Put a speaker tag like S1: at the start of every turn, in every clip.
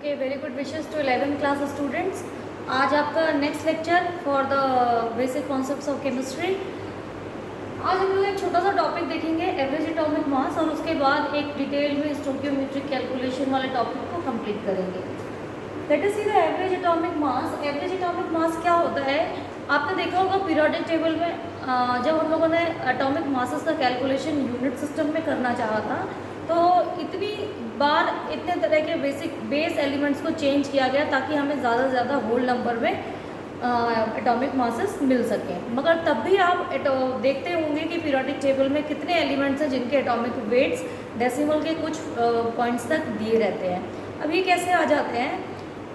S1: Okay, very good wishes to 11th class students. आज आपका next lecture for the basic concepts of chemistry. आज हम लोग एक छोटा सा टॉपिक देखेंगे, एवरेज एटॉमिक मास, और उसके बाद एक डिटेल में स्टोइकियोमेट्रिक कैलकुलेशन वाले टॉपिक को कंप्लीट करेंगे। Late us see the average atomic mass. Average atomic mass क्या होता है? आपने देखा होगा पीरियोडिक टेबल में जब हम लोगों ने एटॉमिक मासेस का कैलकुलेशन यूनिट सिस्टम में करना चाहा था, तो इतनी बार इतने तरह के बेस एलिमेंट्स को चेंज किया गया ताकि हमें ज़्यादा से ज़्यादा होल नंबर में एटॉमिक मासेस मिल सकें। मगर तब भी आप देखते होंगे कि पीरियोडिक टेबल में कितने एलिमेंट्स हैं जिनके एटॉमिक वेट्स डेसिमल के कुछ पॉइंट्स तक दिए रहते हैं। अब ये कैसे आ जाते हैं?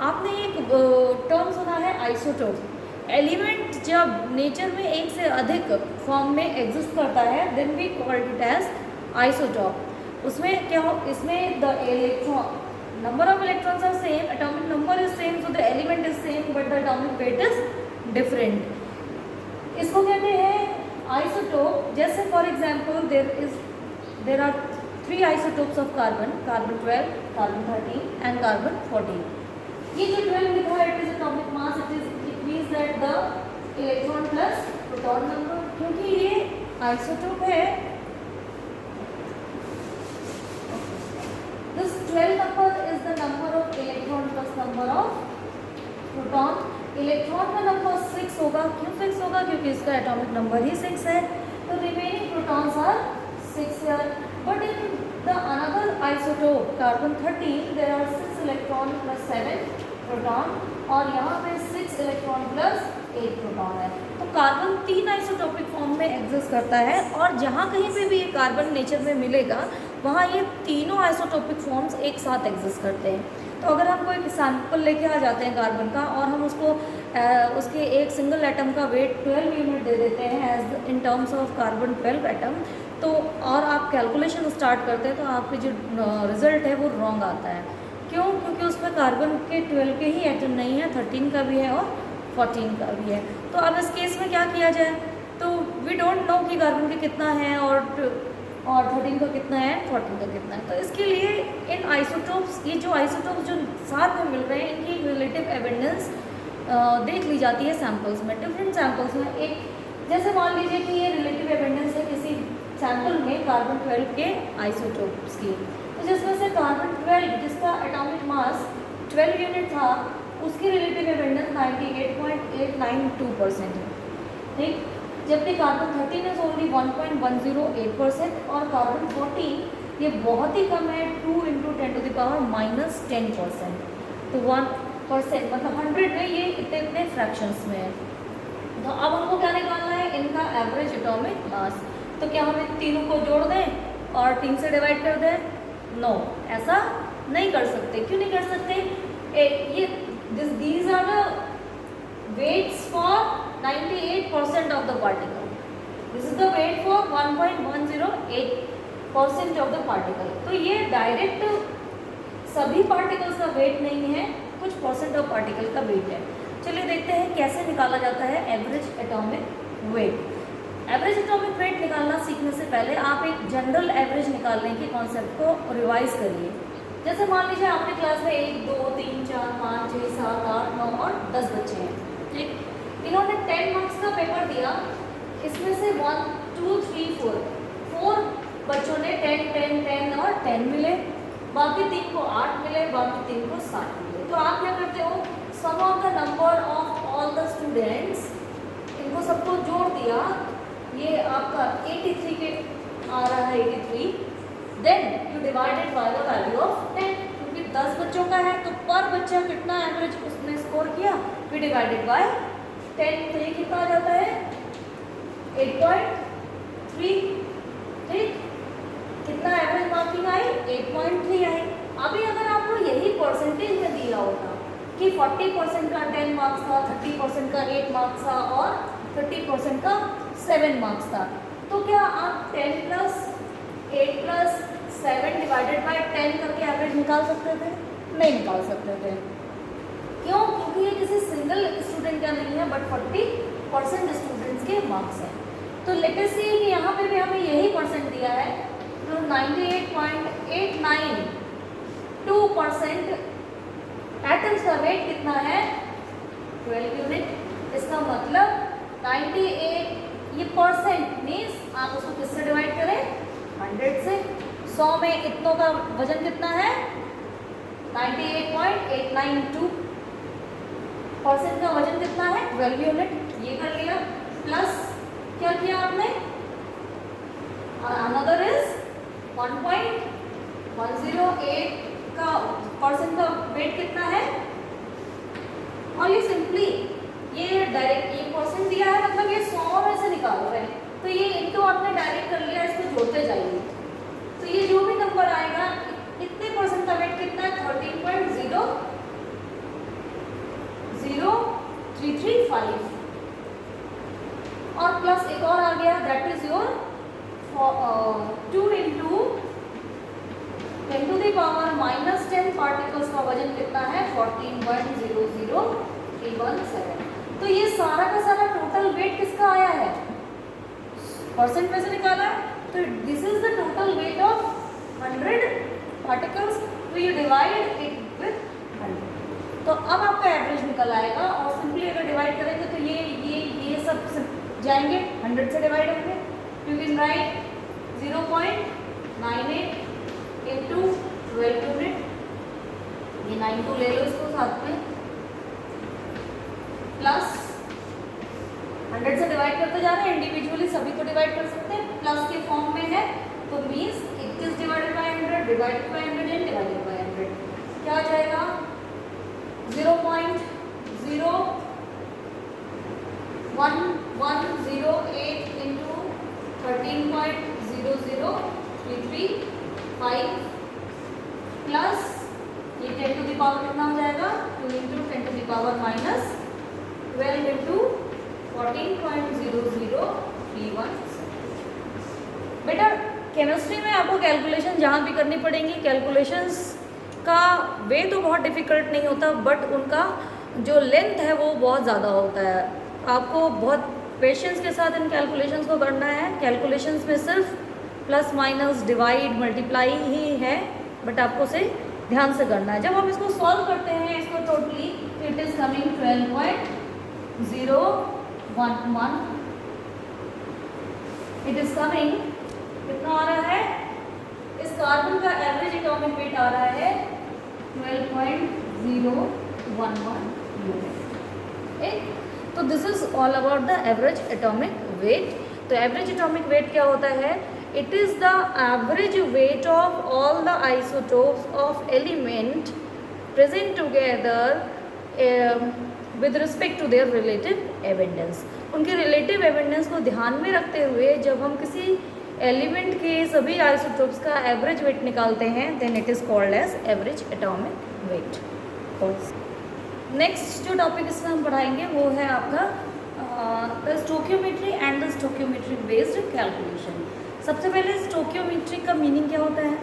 S1: आपने एक टर्म सुना है आइसोटोप। एलिमेंट जब नेचर में एक से अधिक फॉर्म में एग्जिस्ट करता है then we called it as isotope. उसमें क्या हो, इसमें the electron number of electrons are same, atomic number is same, so the element is same but the atomic weight is different. इसको कहते हैं आइसोटोप। जैसे for example there are 3 isotopes of carbon, carbon 12, carbon 13 and carbon 14। ये जो 12 लिखा है it is atomic mass, it means that the electron plus proton number. क्योंकि ये आइसोटोप है, this 12 number is the number of electron plus number of proton। Electron का number 6 होगा। क्यों 6 होगा? क्योंकि इसका एटॉमिक नंबर ही 6 है। तो remaining protons are 6 here, but in the another isotope carbon 13 there are 6 electron plus 7 proton, और यहाँ पे 6 इलेक्ट्रॉन प्लस 8 प्रोटॉन है। तो कार्बन 3 आइसोटोपिक फॉर्म में एग्जिस्ट करता है, और जहाँ कहीं पे भी ये कार्बन नेचर में मिलेगा वहाँ ये तीनों आइसोटोपिक फॉर्म्स एक साथ एग्जिस्ट करते हैं। तो अगर हम कोई सैंपल लेके आ जाते हैं कार्बन का और हम उसको उसके एक सिंगल एटम का वेट 12 यूनिट दे देते हैं as in terms of carbon 12 atom, तो और आप कैलकुलेशन स्टार्ट करते हैं तो आपके जो रिजल्ट है वो रॉन्ग आता है। क्यों? क्योंकि उसमें कार्बन के 12 के ही एटम नहीं है, 13 का भी है और 14 का भी है। तो अब इस केस में क्या किया जाए? तो वी डोंट नो कि कार्बन के कितना है और 13 का कितना है, 14 का कितना है। तो इसके लिए इन आइसोटोप्स, ये जो आइसोटोप्स जो साथ में मिल रहे हैं, इनकी रिलेटिव एविडेंस देख ली जाती है सैम्पल्स में, डिफरेंट सैम्पल्स में। एक जैसे मान लीजिए कि ये रिलेटिव एविडेंस है किसी सैम्पल में कार्बन 12 के आइसोटोप्स की, तो जिसमें से कार्बन 12 जिसका एटॉमिक मास 12 यूनिट था उसकी रिलेटिव एविडेंस 98.892% है, ठीक। जबकि कार्बन 13 इज ओनली 1.108% और कार्बन 14 ये बहुत ही कम है, 2 × 10⁻−10%। तो 1% मतलब 100 में ये इतने फ्रैक्शंस में है। तो अब हमको क्या निकालना है? इनका एवरेज एटॉमिक मास। तो क्या हम इन तीनों को जोड़ दें और 3 से डिवाइड कर दें? नो, ऐसा नहीं कर सकते। क्यों नहीं कर सकते? these are the weights for 98% of the particle. This is the weight for 1.108% of the particle. तो ये डायरेक्ट सभी पार्टिकल्स का वेट नहीं है, कुछ परसेंट ऑफ पार्टिकल का वेट है। चलिए देखते हैं कैसे निकाला जाता है average atomic wait. Average atomic wait निकालना सीखने से पहले आप एक जनरल एवरेज निकालने के कॉन्सेप्ट को रिवाइज करिए। जैसे मान लीजिए आपके क्लास में 1, 2, 3, 4, 5, 6, 7, 8, 9 और 10 बच्चे हैं, ठीक। इन्होंने 10 मार्क्स का पेपर दिया, इसमें से 1, 2, 3, 4 बच्चों ने 10, 10, 10 और 10 मिले, बाकी 3 को 8 मिले, बाकी 3 को 7 मिले। तो आप क्या करते हो? Sum of the number of all the students, इनको सबको जोड़ दिया, ये आपका 83 के आ रहा है, 83। Then you divided by the value of 10, क्योंकि 10 बच्चों का है तो पर बच्चा कितना एवरेज उसने स्कोर किया, वी डिवाइडेड बाय 10। तो ये कितना आ जाता है? 8.3, ठीक। कितना एवरेज मार्किंग आई? 8.3 आई। अभी अगर आपको यही परसेंटेज में दिया होता कि 40% का 10 मार्क्स था, 30% का 8 मार्क्स था और 30% का 7 मार्क्स था, तो क्या आप 10 + 8 + 7 डिवाइडेड बाय 10 करके एवरेज निकाल सकते थे? नहीं निकाल सकते थे। क्यों? क्योंकि ये किसी सिंगल स्टूडेंट का नहीं है बट 40% स्टूडेंट्स के मार्क्स हैं। तो लेट अस सी कि यहाँ पे भी हमें यही परसेंट दिया है, तो 98.892% वेट कितना है 12 यूनिट। इसका मतलब 98 ये परसेंट मीन्स आप उसको किससे डिवाइड करें 100 से। 100 में इतनों का वजन कितना है 98.892 परसेंट का वजन कितना है 12 यूनिट, ये कर लिया। प्लस क्या किया आपने अनदर इज 1.108 का परसेंट का वेट कितना है, और ये सिंपली ये डायरेक्ट ये परसेंट दिया है मतलब ये 100 में से निकाल रहे हैं, तो ये इनको आपने डायरेक्ट कर लिया, इसको जोड़ते जाइए तो ये जो भी नंबर आएगा इतने परसेंट का वेट कितना है 13.00335 और प्लस एक और आ गया that is your 2 into 10 to the power -10 particles का वजन कितना है 14.00317। तो ये सारा का सारा टोटल वेट किसका आया है परसेंट में से निकाला है, तो this is the total weight of 100 particles, तो यू डिवाइड इट विथ 100। तो अब आपका एवरेज निकल आएगा और सिंपली अगर डिवाइड करेंगे तो ये सब जाएंगे 100 से डिवाइड होंगे, you can write 0.98 into 12 unit, ये 92 ले लो इसको साथ में, प्लस 100 से डिवाइड करते जा रहे हैं, इंडिविजुअली सभी को डिवाइड कर सकते हैं, प्लस के फॉर्म में है तो means 21 divided by 100 divided by 100 and divided by 100 क्या आ जाएगा 0.01108 into 13.00335 प्लस ये 10 टू द पावर कितना हो जाएगा 2 into 10 to the power -12 into 14.00317। बेटा केमिस्ट्री में आपको कैलकुलेशन जहाँ भी करनी पड़ेंगी, कैलकुलेशंस का वे तो बहुत डिफ़िकल्ट नहीं होता बट उनका जो लेंथ है वो बहुत ज़्यादा होता है, आपको बहुत पेशेंस के साथ इन कैलकुलेशंस को करना है। कैलकुलेशंस में सिर्फ प्लस माइनस डिवाइड मल्टीप्लाई ही है बट आपको उसे ध्यान से करना है। जब हम इसको सॉल्व करते हैं इसको totally it is coming 12.011, it is coming कितना आ रहा है, इस कार्बन का एवरेज एटॉमिक वेट आ रहा है 12.011 यूनिट। तो this is all about the average atomic weight. तो एवरेज एटॉमिक वेट क्या होता है, it is the average weight of all the isotopes of element present together with respect to their relative abundance. उनके relative abundance को ध्यान में रखते हुए जब हम किसी एलिमेंट के सभी आइसोटोप्स का एवरेज वेट निकालते हैं then it is called as average atomic weight. Next जो टॉपिक इसमें हम पढ़ाएंगे वो है आपका the stoichiometry and the stoichiometric based calculation. सबसे पहले स्टोकियोमेट्रिक का मीनिंग क्या होता है।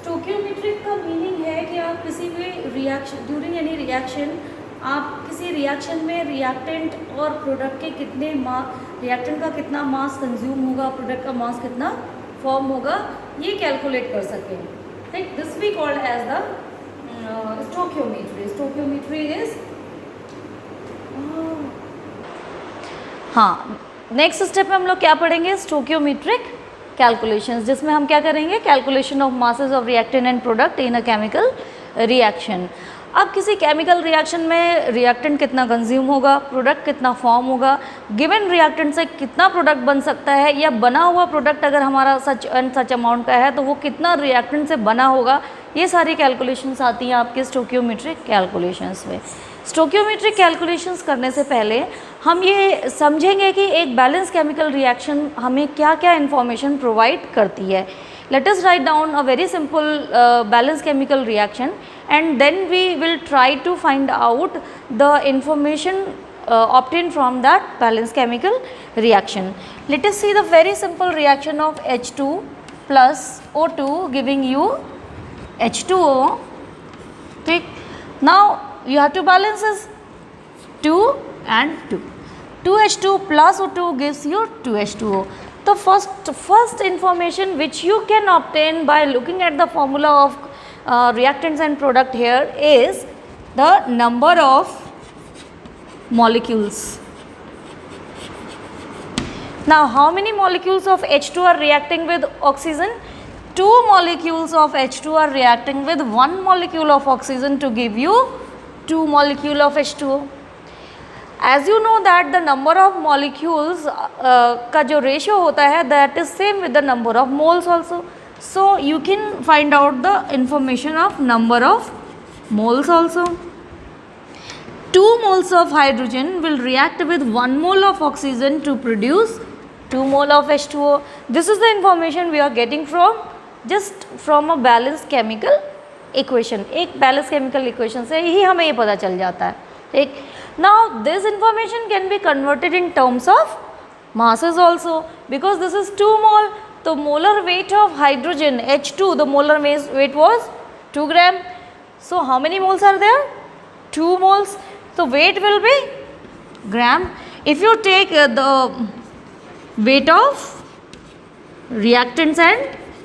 S1: स्टोकियोमेट्रिक का मीनिंग है कि आप किसी भी रिएक्शन ड्यूरिंग एनी रिएक्शन आप किसी रिएक्शन में रिएक्टेंट और प्रोडक्ट के कितने रिएक्टेंट का कितना मास कंज्यूम होगा, प्रोडक्ट का मास कितना फॉर्म होगा, ये कैलकुलेट कर सकें। ठीक, this we called as the stoichiometry. Stoichiometry is हाँ नेक्स्ट स्टेप में हम लोग क्या पढ़ेंगे स्टोकियोमेट्रिक कैलकुलेशंस, जिसमें हम क्या करेंगे calculation of masses of reactant and product in a chemical reaction. अब किसी केमिकल रिएक्शन में रिएक्टेंट कितना कंज्यूम होगा, प्रोडक्ट कितना फॉर्म होगा, गिवन रिएक्टेंट से कितना प्रोडक्ट बन सकता है, या बना हुआ प्रोडक्ट अगर हमारा सच एंड सच अमाउंट का है तो वो कितना रिएक्टेंट से बना होगा, ये सारी कैलकुलेशंस आती हैं आपके स्टोकियोमेट्रिक कैलकुलेशंस में। स्टोकियोमेट्रिक कैलकुलेशंस करने से पहले हम ये समझेंगे कि एक बैलेंस केमिकल रिएक्शन हमें क्या क्या इन्फॉर्मेशन प्रोवाइड करती है। Let us write down a very simple balanced chemical reaction and then we will try to find out the information obtained from that balanced chemical reaction. Let us see the very simple reaction of H2 plus O2 giving you H2O. Okay. Now you have to balance this 2 and 2. 2H2 plus O2 gives you 2H2O. The first information which you can obtain by looking at the formula of reactants and product here is the number of molecules. Now how many molecules of H2 are reacting with oxygen? 2 molecules of H2 are reacting with 1 molecule of oxygen to give you 2 molecule of H2O. As you know that the number of molecules का जो ratio होता है that is same with the number of moles also. So you can find out the information of number of moles also. 2 moles of hydrogen will react with 1 mole of oxygen to produce 2 mole of H2O. This is the information we are getting from just from a balanced chemical equation. एक balanced chemical equation से ही हमें ये पता चल जाता है. ठीक. Now this information can be converted in terms of masses also because this is 2 mole. तो molar weight of hydrogen H2, the molar weight was 2 gram. So how many moles are there? 2 moles. So weight will be gram. If you take the weight of reactants and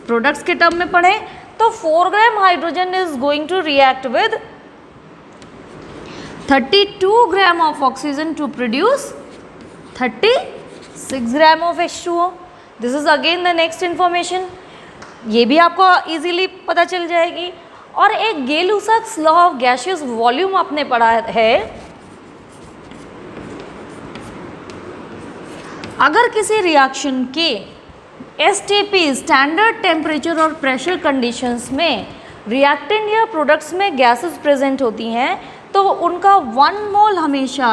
S1: products के term में पढ़ें तो 4 gram hydrogen is going to react with 32 gram of oxygen to produce 36 gram of H2O. This is again the next information. ये भी आपको easily पता चल जाएगी. और एक Gay Lussac's law of gaseous volume आपने पढ़ा है. अगर किसी रिएक्शन के STP स्टैंडर्ड टेम्परेचर और प्रेशर कंडीशंस में रिएक्टेंट या प्रोडक्ट्स में गैसेस प्रेजेंट होती हैं तो उनका 1 मोल हमेशा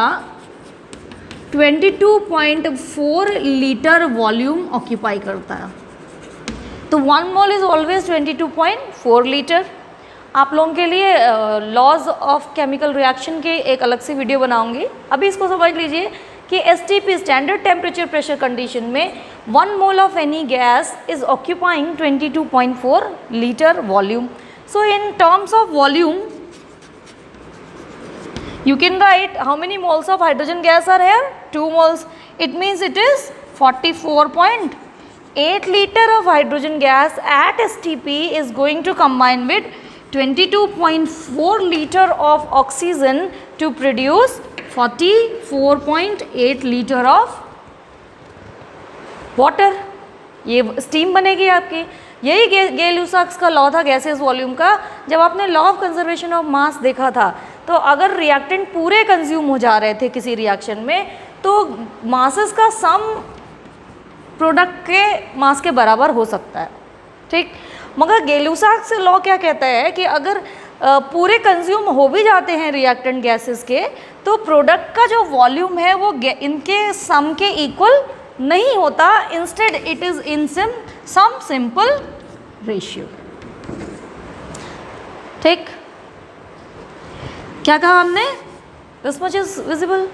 S1: 22.4 लीटर वॉल्यूम ऑक्यूपाई करता है. तो 1 मोल इज ऑलवेज 22.4 लीटर. आप लोगों के लिए लॉज ऑफ केमिकल रिएक्शन के एक अलग से वीडियो बनाऊंगी. अभी इसको समझ लीजिए कि STP standard temperature pressure condition में 1 mole of any gas is occupying 22.4 litre volume. So in terms of volume you can write how many moles of hydrogen gas are here? 2 moles. It means it is 44.8 liter of hydrogen gas at STP is going to combine with 22.4 liter of oxygen to produce 44.8 liter of water. ये steam बनेगी आपकी. यही गेलुसाक्स का law था gases volume का. जब आपने law of conservation of मास देखा था तो अगर रिएक्टेंट पूरे कंज्यूम हो जा रहे थे किसी रिएक्शन में तो मासेस का सम प्रोडक्ट के मास के बराबर हो सकता है. ठीक. मगर गेलुसाक्स लॉ क्या कहता है कि अगर पूरे कंज्यूम हो भी जाते हैं रिएक्टेंट गैसेस के तो प्रोडक्ट का जो वॉल्यूम है वो इनके सम के इक्वल नहीं होता. Instead it is in some simple ratio. ठीक. क्या कहा हमने? This much is visible.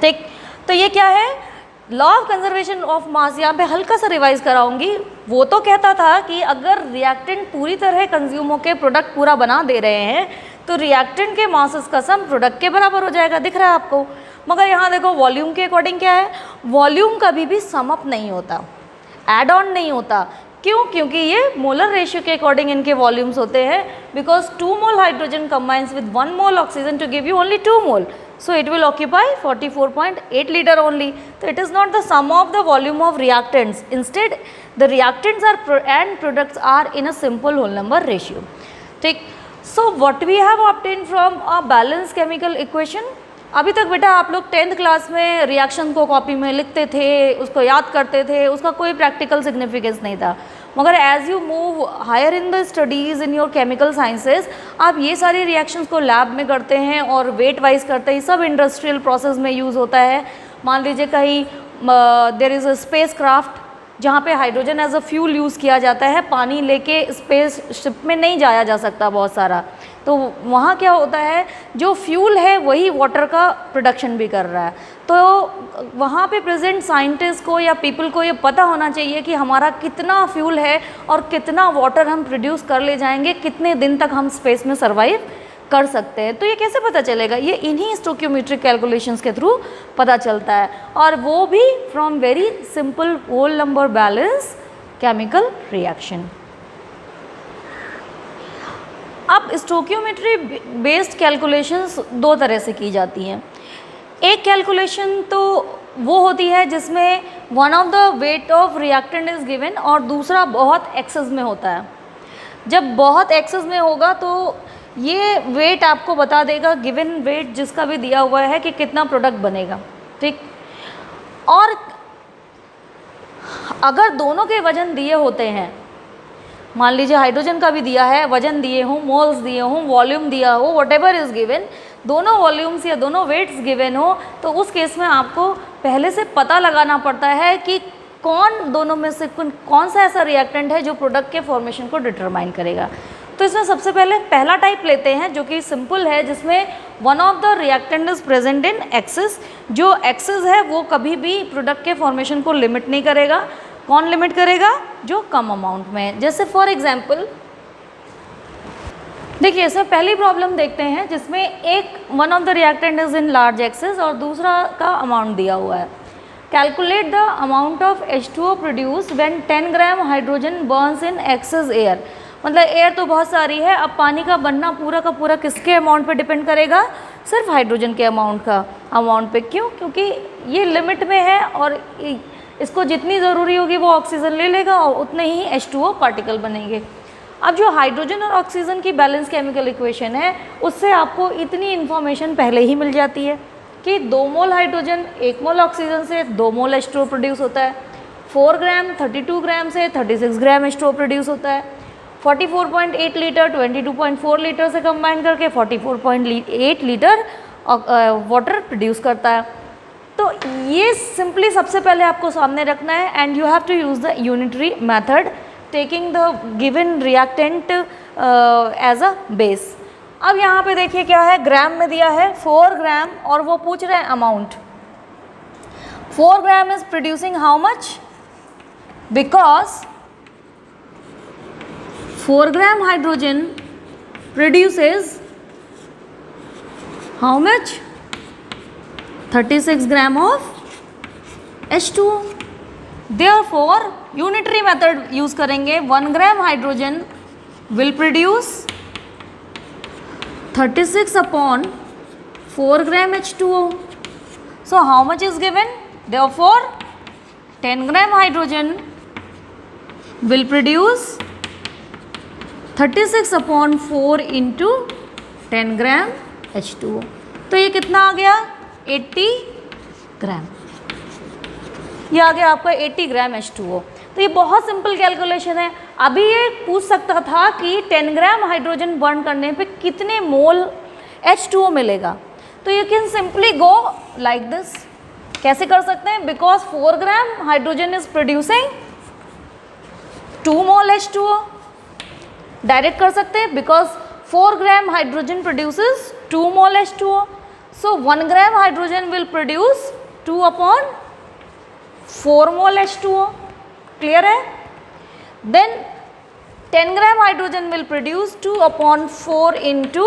S1: ठीक. तो ये क्या है? Law of conservation of mass. यहाँ पे हल्का सा रिवाइज कराऊंगी. वो तो कहता था कि अगर रिएक्टेंट पूरी तरह कंज्यूम होकर प्रोडक्ट पूरा बना दे रहे हैं तो रिएक्टेंट के मासेस का सम प्रोडक्ट के बराबर हो जाएगा. दिख रहा है आपको? मगर यहाँ देखो वॉल्यूम के अकॉर्डिंग क्या है? वॉल्यूम कभी भी सम अप नहीं होता, एड ऑन नहीं होता. क्यों? क्योंकि ये मोलर रेशियो के अकॉर्डिंग इनके वॉल्यूम्स होते हैं. Because 2 mole hydrogen combines with 1 mole oxygen to give you only 2 mole. So it will occupy 44.8 liter only. So it is not the sum of the volume of reactants. Instead, the reactants and products are in a simple whole number ratio. ठीक. So what we have obtained from a balanced chemical equation? अभी तक बेटा आप लोग 10th class में reaction को copy में लिखते थे, उसको याद करते थे, उसका कोई प्रैक्टिकल सिग्निफिकेंस नहीं था. मगर as you move higher in the studies in your chemical sciences आप ये सारी रिएक्शंस को लैब में करते हैं और वेट वाइज करते हैं. सब इंडस्ट्रियल प्रोसेस में यूज़ होता है. मान लीजिए कहीं there is a spacecraft जहाँ पे hydrogen as a fuel use किया जाता है. पानी लेके स्पेस शिप में नहीं जाया जा सकता बहुत सारा. तो वहाँ क्या होता है, जो फ्यूल है वही वाटर का प्रोडक्शन भी कर रहा है. तो वहाँ पे प्रेजेंट साइंटिस्ट को या पीपल को ये पता होना चाहिए कि हमारा कितना फ्यूल है और कितना वाटर हम प्रोड्यूस कर ले जाएंगे, कितने दिन तक हम स्पेस में सर्वाइव कर सकते हैं. तो ये कैसे पता चलेगा? ये इन्हीं स्टोक्योमेट्रिक कैलकुलेशंस के थ्रू पता चलता है. और वो भी from very simple whole number balance chemical reaction. अब स्टोकियोमेट्री बेस्ड कैलकुलेशंस दो तरह से की जाती हैं। एक कैलकुलेशन तो वो होती है जिसमें one of the weight of reactant is given और दूसरा बहुत एक्सेस में होता है। जब बहुत एक्सेस में होगा तो ये वेट आपको बता देगा, गिवन वेट जिसका भी दिया हुआ है, कि कितना प्रोडक्ट बनेगा, ठीक। और अगर दोनों के वजन दिए होते हैं, मान लीजिए हाइड्रोजन का भी दिया है, वजन दिए हों, मोल्स दिए हों, वॉल्यूम दिया हो, व्हाटएवर इज़ गिवन, दोनों वॉल्यूम्स या दोनों वेट्स गिवन हो, तो उस केस में आपको पहले से पता लगाना पड़ता है कि कौन दोनों में से कौन सा ऐसा रिएक्टेंट है जो प्रोडक्ट के फॉर्मेशन को डिटरमाइन करेगा। तो इसमें सबसे पहले पहला टाइप लेते हैं जो कि सिंपल है, जिसमें one of the reactant is present in excess. जो एक्सेस है वो कभी भी प्रोडक्ट के फॉर्मेशन को लिमिट नहीं करेगा। कौन लिमिट करेगा? जो कम अमाउंट में है। जैसे फॉर एग्जांपल देखिए, इसमें पहली प्रॉब्लम देखते हैं जिसमें एक one of the reactant is in large access और दूसरा का अमाउंट दिया हुआ है। Calculate the amount of H2O produce when 10 gram hydrogen Burns in excess air. मतलब एयर तो बहुत सारी है, अब पानी का बनना पूरा का पूरा किसके अमाउंट पे डिपेंड करेगा? सिर्फ हाइड्रोजन के अमाउंट पे। क्यों? क्योंकि ये लिमिट में है और इसको जितनी ज़रूरी होगी वो ऑक्सीजन ले लेगा और उतने ही H2O पार्टिकल बनेंगे। अब जो हाइड्रोजन और ऑक्सीजन की बैलेंस केमिकल इक्वेशन है, उससे आपको इतनी इन्फॉर्मेशन पहले ही मिल जाती है कि 2 मोल हाइड्रोजन 1 मोल ऑक्सीजन से 2 मोल H2O प्रोड्यूस होता है। 4 ग्राम 32 ग्राम से 36 ग्राम H2O प्रोड्यूस होता है। 44.8 लीटर 22.4 लीटर से कंबाइन करके 44.8 लीटर वाटर प्रोड्यूस करता है। तो ये सिंपली सबसे पहले आपको सामने रखना है and you have to use the unitary method taking the given reactant as a base. अब यहाँ पे देखिए क्या है, ग्राम में दिया है 4 ग्राम और वो पूछ रहे हैं amount. 4 gram is producing how much? Because 4 gram hydrogen produces how much? 36 gram of H2O। Therefore unitary method use करेंगे। 1 gram hydrogen will produce 36 upon 4 gram H2O. So how much is given? Therefore 10 gram hydrogen will produce 36 upon 4 into 10 gram H2O. तो ये कितना आ गया? 80 ग्राम। ये आ गया आपका 80 ग्राम H2O। तो ये बहुत सिंपल कैलकुलेशन है। अभी ये पूछ सकता था कि 10 ग्राम हाइड्रोजन बर्न करने पे कितने मोल H2O मिलेगा। तो you can simply go like this. कैसे कर सकते हैं? Because 4 gram hydrogen is producing 2 mole H2O। Direct कर सकते हैं because 4 gram hydrogen produces 2 mole H2O। So 1 gram hydrogen will produce 2 upon 4 mole H2O। Clear है? Then 10 gram hydrogen will produce 2 upon 4 into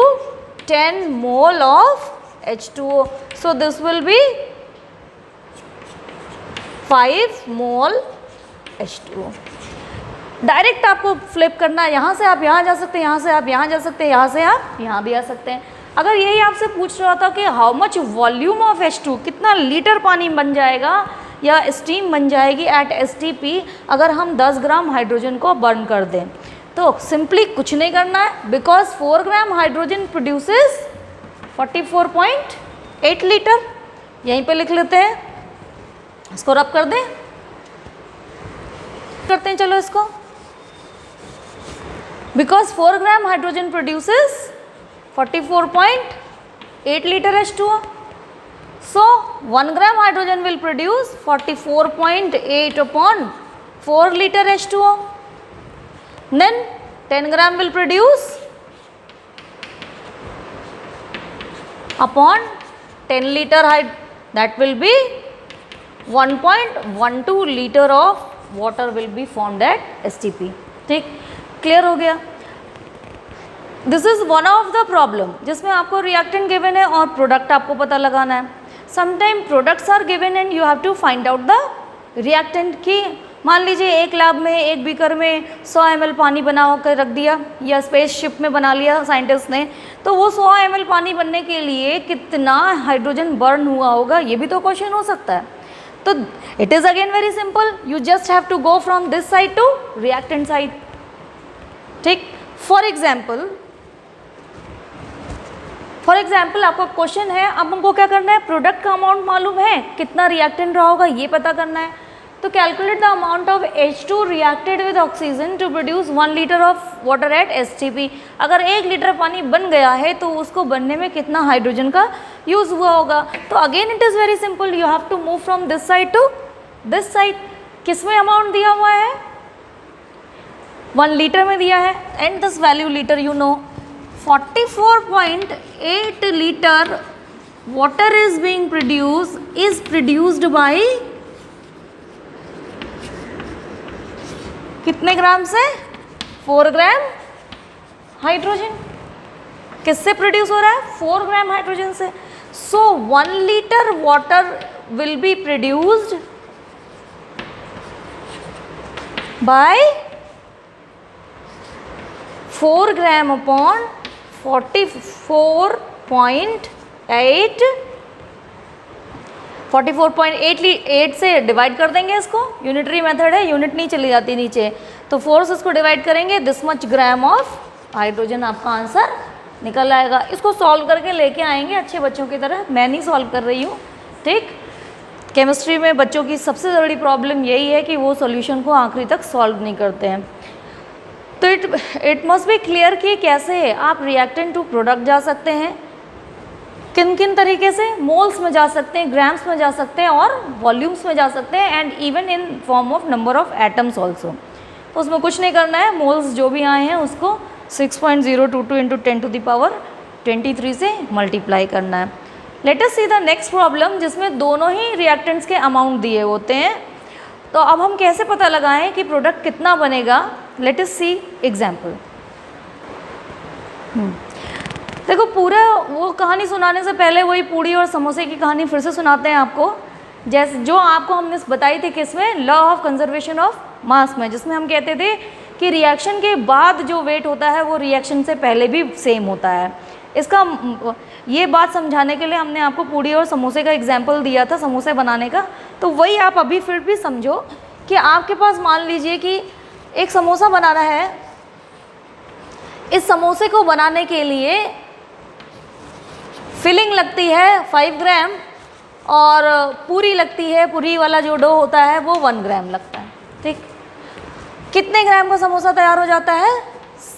S1: 10 mole of H2O. So this will be 5 mole H2O. Direct आपको flip करना है। यहाँ से आप यहाँ जा सकते हैं, यहाँ से आप यहाँ जा सकते हैं, यहाँ से आप यहाँ भी आ सकते हैं। अगर यही आपसे पूछ रहा था कि how much volume of H2, कितना लीटर पानी बन जाएगा या स्टीम बन जाएगी एट STP अगर हम 10 ग्राम हाइड्रोजन को बर्न कर दें, तो सिंपली कुछ नहीं करना है because 4 gram hydrogen produces 44.8 litre. यहीं पे लिख लेते हैं, इसको रब कर दें, करते हैं चलो इसको। Because 4 gram hydrogen produces 44.8 litre H2O. So 1 gram hydrogen will produce 44.8 upon 4 liter H2O. Then 10 gram will produce upon 10 liter that will be 1.12 liter of water will be formed at STP. ठीक, clear हो गया? This is one of the problem जिसमें आपको reactant given है और product आपको पता लगाना है। Sometime products are given and you have to find out the reactant की मान लीजिए एक लैब में एक बीकर में 100 ml पानी बना कर रख दिया या स्पेसशिप में बना लिया साइंटिस्ट ने, तो वो 100 ml पानी बनने के लिए कितना हाइड्रोजन बर्न हुआ होगा, ये भी तो क्वेश्चन हो सकता है। तो it is again very simple, you just have to go from this side to reactant side. ठीक, फॉर एग्जाम्पल आपका क्वेश्चन है, अब हमको क्या करना है, प्रोडक्ट का अमाउंट मालूम है, कितना रिएक्टेंट रहा होगा ये पता करना है। तो calculate the amount of H2 reacted with oxygen to produce 1 litre of water at STP। अगर 1 लीटर पानी बन गया है तो उसको बनने में कितना हाइड्रोजन का यूज़ हुआ होगा। तो again it is very simple, you have to move from this side to this side. किस में अमाउंट दिया हुआ है, 1 लीटर में दिया है, and this value litre you know 44.8 litre water is being produced by कितने ग्राम से, 4 ग्राम हाइड्रोजन। किससे प्रोड्यूस हो रहा है, 4 ग्राम हाइड्रोजन से। सो 1 litre water will be produced by 4 gram upon 44.8 से डिवाइड कर देंगे इसको, यूनिटरी मेथड है, यूनिट नहीं चली जाती नीचे, तो 4 से इसको डिवाइड करेंगे, this much gram of hydrogen आपका आंसर निकल आएगा। इसको सॉल्व करके लेके आएंगे अच्छे बच्चों की तरह, मैं नहीं सॉल्व कर रही हूँ। ठीक, केमिस्ट्री में बच्चों की सबसे बड़ी प्रॉब्लम यही है कि वो सॉल्यूशन को आखिरी तक सॉल्व नहीं करते हैं। तो इट मस्ट बी क्लियर कि कैसे आप रिएक्टेंट टू प्रोडक्ट जा सकते हैं, किन किन तरीके से, मोल्स में जा सकते हैं, ग्राम्स में जा सकते हैं और वॉल्यूम्स में जा सकते हैं, and even in form of number of atoms also. तो उसमें कुछ नहीं करना है, मोल्स जो भी आए हैं उसको 6.022 इंटू 10⁻23 से मल्टीप्लाई करना है। Late us see the next problem, जिसमें दोनों ही रिएक्टेंट्स के अमाउंट दिए होते हैं। तो अब हम कैसे पता लगाएं कि प्रोडक्ट कितना बनेगा, लेट अस सी एग्जाम्पल। देखो, पूरा वो कहानी सुनाने से पहले वही पूड़ी और समोसे की कहानी फिर से सुनाते हैं आपको, जैसे जो आपको हमने बताई थी किसमें, लॉ ऑफ कंजर्वेशन ऑफ मास में, जिसमें हम कहते थे कि रिएक्शन के बाद जो वेट होता है वो रिएक्शन से पहले भी सेम होता है। इसका ये बात समझाने के लिए हमने आपको पूड़ी और समोसे का एग्जाम्पल दिया था, समोसे बनाने का। तो वही आप अभी फिर भी समझो कि आपके पास मान लीजिए कि एक समोसा बनाना है, इस समोसे को बनाने के लिए फिलिंग लगती है 5 ग्राम और पूरी लगती है, पूरी वाला जो डो होता है वो 1 ग्राम लगता है। ठीक, कितने ग्राम का समोसा तैयार हो जाता है,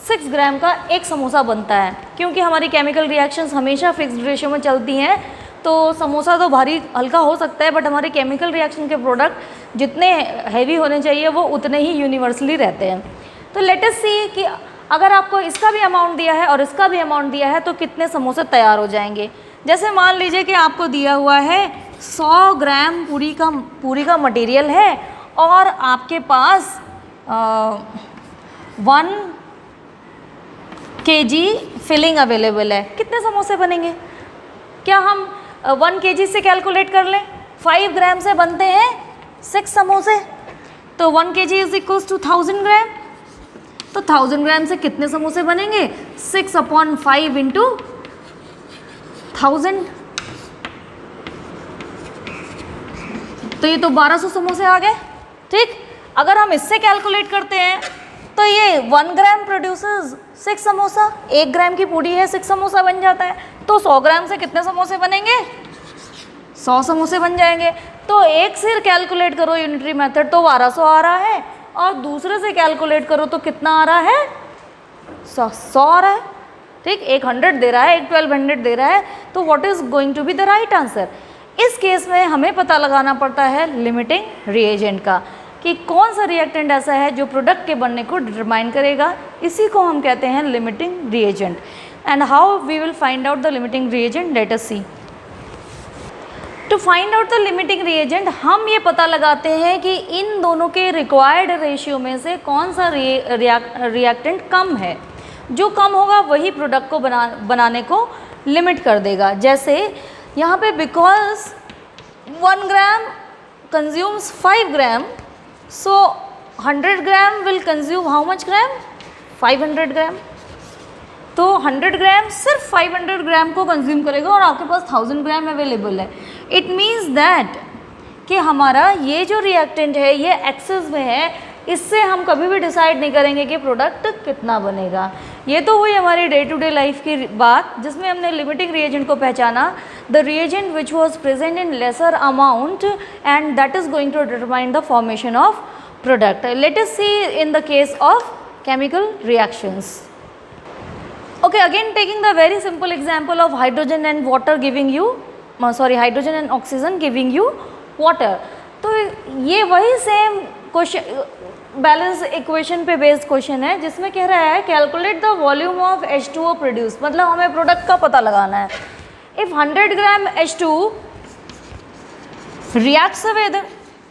S1: 6 ग्राम का एक समोसा बनता है। क्योंकि हमारी केमिकल रिएक्शंस हमेशा फिक्स्ड रेशियो में चलती हैं, तो समोसा तो भारी हल्का हो सकता है, बट हमारे केमिकल रिएक्शन के प्रोडक्ट जितने हैवी होने चाहिए वो उतने ही यूनिवर्सली रहते हैं। तो लेट अस सी कि अगर आपको इसका भी अमाउंट दिया है और इसका भी अमाउंट दिया है तो कितने समोसे तैयार हो जाएंगे। जैसे मान लीजिए कि आपको दिया हुआ है 100 ग्राम पूरी का मटेरियल है और आपके पास 1 kg फिलिंग अवेलेबल है, कितने समोसे बनेंगे। क्या हम 1 kg से कैलकुलेट कर लें, 5 ग्राम से बनते हैं 6 समोसे, तो 1 kg इज इक्वल्स टू 1000 ग्राम। तो 1000 ग्राम से कितने समोसे बनेंगे, 6/5 इंटू 1000, तो ये तो 1200 समोसे आ गए। ठीक, अगर हम इससे कैलकुलेट करते हैं तो ये 1 ग्राम प्रोड्यूसर्स 6 समोसा, 1 ग्राम की पूड़ी है 6 समोसा बन जाता है। तो 100 ग्राम से कितने समोसे बनेंगे, 100 समोसे बन जाएंगे। तो एक से कैलकुलेट करो यूनिटरी मेथड तो 1200 आ रहा है, और दूसरे से कैलकुलेट करो तो कितना आ रहा है, 100 आ रहा है। ठीक, एक 100 दे रहा है, एक 1200 दे रहा है, तो what is going to be the right answer. इस केस में हमें पता लगाना पड़ता है लिमिटिंग रिएजेंट का, कि कौन सा रिएक्टेंट ऐसा है जो प्रोडक्ट के बनने को डिटरमाइन करेगा। इसी को हम कहते हैं limiting reagent. And how we will find out the limiting reagent, let us see. To find out the limiting reagent हम ये पता लगाते हैं कि इन दोनों के रिक्वायर्ड रेशियो में से कौन सा रिएक्टेंट कम है। जो कम होगा वही प्रोडक्ट को बनाने को लिमिट कर देगा। जैसे यहाँ पे because 1 gram consumes 5 gram, so 100 gram will consume how much ग्राम? 500 ग्राम। तो 100 ग्राम सिर्फ 500 ग्राम को कंज्यूम करेगा और आपके पास 1000 ग्राम अवेलेबल है। इट मीन्स दैट कि हमारा ये जो रिएक्टेंट है ये एक्सेस में है, इससे हम कभी भी डिसाइड नहीं करेंगे कि प्रोडक्ट कितना बनेगा। ये तो हुई हमारी डे टू डे लाइफ की बात जिसमें हमने लिमिटिंग रिएजेंट को पहचाना, the reagent which was present in lesser amount and that is going to determine the formation of product. Let us see in the case of chemical reactions. Okay, again taking the very simple example of hydrogen and water giving you hydrogen and oxygen giving you water. तो ये वही same question balance equation पे based question है जिसमें कह रहा है calculate the volume of H2O produce, मतलब हमें प्रोडक्ट का पता लगाना है। If 100 gram H2 reacts with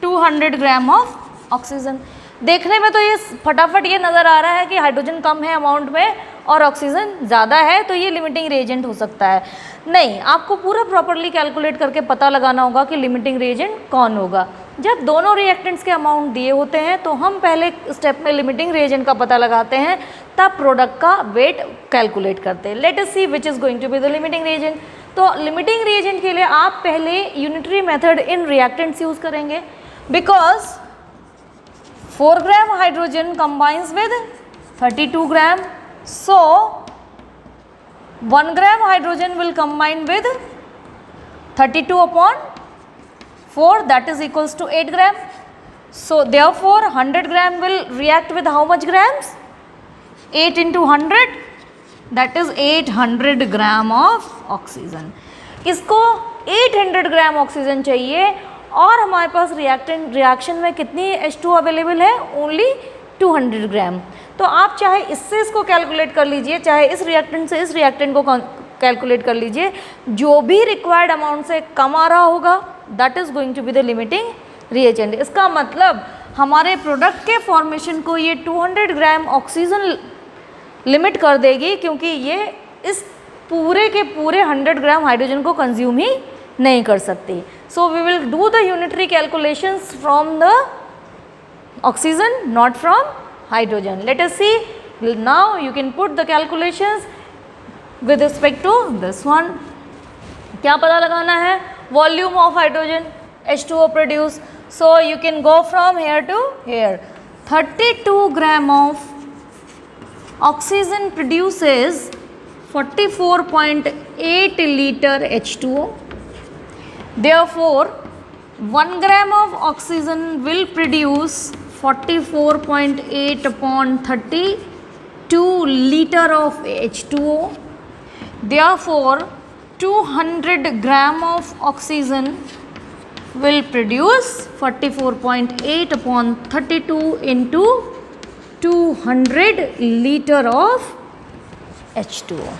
S1: 200 gram of oxygen, देखने में तो ये फटाफट ये नज़र आ रहा है कि हाइड्रोजन कम है अमाउंट में और ऑक्सीजन ज़्यादा है, तो ये लिमिटिंग रिएजेंट हो सकता है। नहीं, आपको पूरा प्रॉपरली कैलकुलेट करके पता लगाना होगा कि लिमिटिंग रिएजेंट कौन होगा। जब दोनों रिएक्टेंट्स के अमाउंट दिए होते हैं तो हम पहले स्टेप में लिमिटिंग रिएजेंट का पता लगाते हैं, तब प्रोडक्ट का वेट कैलकुलेट करते हैं। Let us see which is going to be the limiting reagent. तो लिमिटिंग रिएजेंट के लिए आप पहले unitary method in reactants use करेंगे, because 4 gram hydrogen combines with 32 gram, so 1 gram hydrogen will combine with 32 upon 4, that is equals to 8 gram. So therefore 100 gram will react with how much grams? 8 into 100, that is 800 gram of oxygen. इसको 800 gram oxygen चाहिए और हमारे पास reaction में कितनी H2 available है? Only 200 ग्राम। तो आप चाहे इससे इसको कैलकुलेट कर लीजिए, चाहे इस रिएक्टेंट से इस रिएक्टेंट को कैलकुलेट कर लीजिए, जो भी रिक्वायर्ड अमाउंट से कम आ रहा होगा that is going to be the limiting reagent. इसका मतलब हमारे प्रोडक्ट के फॉर्मेशन को ये 200 ग्राम ऑक्सीजन लिमिट कर देगी, क्योंकि ये इस पूरे के पूरे 100 ग्राम हाइड्रोजन को कंज्यूम ही नहीं कर सकती। So we will do the unitary calculations from the oxygen, not from hydrogen. Let us see. Now you can put the calculations with respect to this one. क्या पता लगाना है? Volume of hydrogen H2O produce. So you can go from here to here. 32 gram of oxygen produces 44.8 liter H2O. Therefore 1 gram of oxygen will produce 44.8 upon 32 liter of H2O. Therefore 200 gram of oxygen will produce 44.8 upon 32 into 200 liter of H2O.